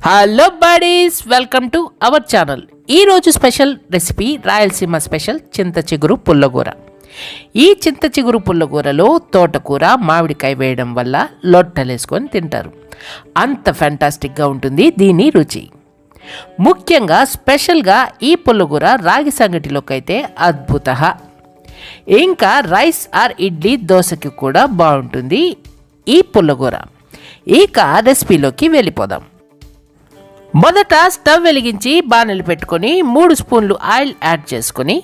Hello buddies, welcome to our channel. ఈరోజు special recipe Rayalaseema special చింత చిగురు పుల్లగూర. ఈ చింత చిగురు పుల్లగూరలో తోటకూర మామిడికాయ వేయడం వల్ల లొట్టలేసుకొని తింటారు. అంత ఫ్యాంటాస్టిక్గా ఉంటుంది దీని రుచి. ముఖ్యంగా స్పెషల్గా ఈ పుల్లగూర రాగి సంగటిలోకి అయితే అద్భుత. ఇంకా రైస్ ఆర్ ఇడ్లీ దోశకి కూడా బాగుంటుంది ఈ పుల్లగూర. ఇక రెసిపీలోకి వెళ్ళిపోదాం. మొదట స్టవ్ వెలిగించి బాణలు పెట్టుకొని 3 స్పూన్లు ఆయిల్ యాడ్ చేసుకొని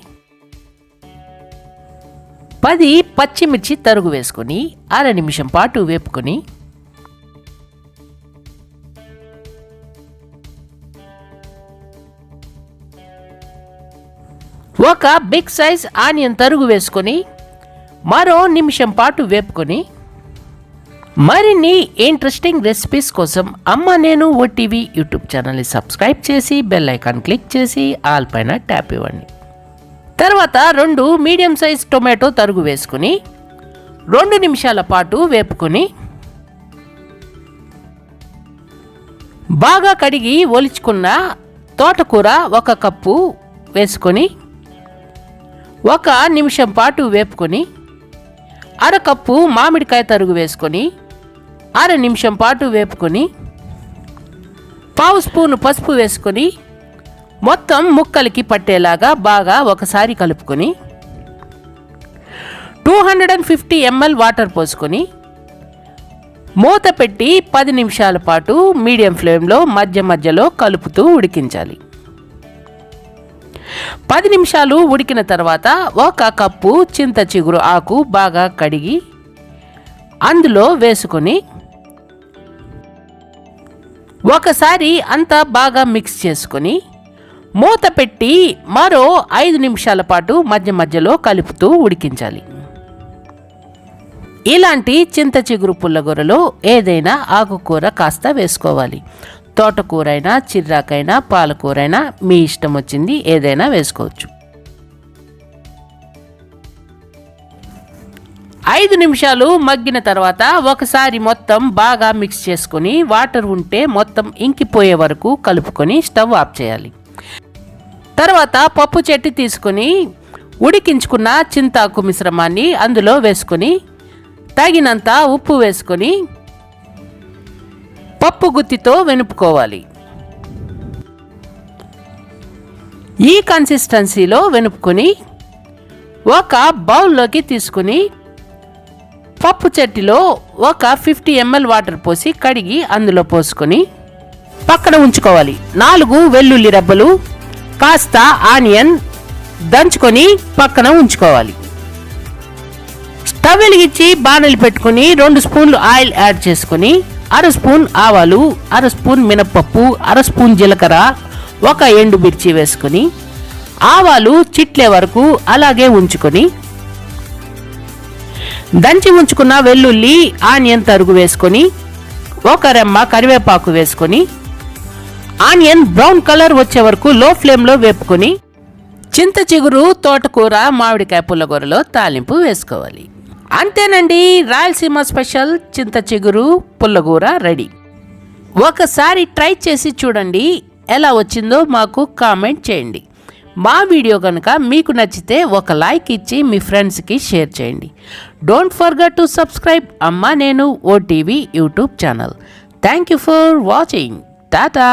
10 పచ్చిమిర్చి తరుగు వేసుకొని అర నిమిషం పాటు వేపుకొని ఒక బిగ్ సైజ్ ఆనియన్ తరుగు వేసుకొని మరో నిమిషం పాటు వేపుకొని మరిన్ని ఇంట్రెస్టింగ్ రెసిపీస్ కోసం అమ్మ నేను ఓటీవీ యూట్యూబ్ ఛానల్ని సబ్స్క్రైబ్ చేసి బెల్ ఐకాన్ క్లిక్ చేసి ఆల్ పైన ట్యాప్ ఇవ్వండి. తర్వాత 2 మీడియం సైజ్ టొమాటో తరుగు వేసుకుని 2 నిమిషాల పాటు వేపుకొని బాగా కడిగి ఒలుచుకున్న తోటకూర 1 కప్పు వేసుకొని 1 నిమిషం పాటు వేపుకొని అర కప్పు మామిడికాయ తరుగు వేసుకొని అర నిమిషం పాటు వేపుకొని పావు స్పూను పసుపు వేసుకొని మొత్తం ముక్కలకి పట్టేలాగా బాగా ఒకసారి కలుపుకొని 250 ml వాటర్ పోసుకొని మూత పెట్టి 10 నిమిషాల పాటు మీడియం ఫ్లేమ్లో మధ్య మధ్యలో కలుపుతూ ఉడికించాలి. 10 నిమిషాలు ఉడికిన తర్వాత 1 కప్పు చింత చిగురు ఆకు బాగా కడిగి అందులో వేసుకొని ఒకసారి అంతా బాగా మిక్స్ చేసుకొని మూత పెట్టి మరో 5 నిమిషాల పాటు మధ్య మధ్యలో కలుపుతూ ఉడికించాలి. ఇలాంటి చింత చిగురు పుల్లగూరలో ఏదైనా ఆకుకూర కాస్త వేసుకోవాలి. తోటకూరైనా చిర్రాకైనా పాలకూరైనా మీ ఇష్టం వచ్చింది ఏదైనా వేసుకోవచ్చు. 5 నిమిషాలు మగ్గిన తర్వాత ఒకసారి మొత్తం బాగా మిక్స్ చేసుకొని వాటర్ ఉంటే మొత్తం ఇంకిపోయే వరకు కలుపుకొని స్టవ్ ఆఫ్ చేయాలి. తర్వాత పప్పు చెట్టు తీసుకొని ఉడికించుకున్న చింతాకు మిశ్రమాన్ని అందులో వేసుకొని తగినంత ఉప్పు వేసుకొని పప్పు గుత్తితో వెనుపుకోవాలి. ఈ కన్సిస్టెన్సీలో వెనుపుకొని ఒక బౌల్లోకి తీసుకుని పప్పు చెట్టిలో ఒక 50 ml వాటర్ పోసి కడిగి అందులో పోసుకొని పక్కన ఉంచుకోవాలి. 4 వెల్లుల్లి రెబ్బలు కాస్త ఆనియన్ దంచుకొని పక్కన ఉంచుకోవాలి. స్టవ్ వెలిగించి బాణలు పెట్టుకుని 2 స్పూన్లు ఆయిల్ యాడ్ చేసుకొని అర స్పూన్ ఆవాలు, అర స్పూన్ మినప్పప్పు, అర స్పూన్ జీలకర్ర, 1 ఎండుమిర్చి వేసుకొని ఆవాలు చిట్లే వరకు అలాగే ఉంచుకొని దంచి ఉంచుకున్న వెల్లుల్లి ఆనియన్ తరుగు వేసుకొని 1 రెమ్మ కరివేపాకు వేసుకొని ఆనియన్ బ్రౌన్ కలర్ వచ్చే వరకు లో ఫ్లేమ్లో వేపుకొని చింత చిగురు తోటకూర మామిడికాయ పుల్లగూరలో తాలింపు వేసుకోవాలి. అంతేనండి, రాయలసీమ స్పెషల్ చింత చిగురు పుల్లగూర రెడీ. ఒకసారి ట్రై చేసి చూడండి, ఎలా వచ్చిందో మాకు కామెంట్ చేయండి. మా వీడియో కనుక మీకు నచ్చితే ఒక లైక్ ఇచ్చి మీ ఫ్రెండ్స్కి షేర్ చేయండి. డోంట్ ఫర్గెట్ టు సబ్స్క్రైబ్ అమ్మా నేను OTV YouTube channel. Thank you for watching. Tata.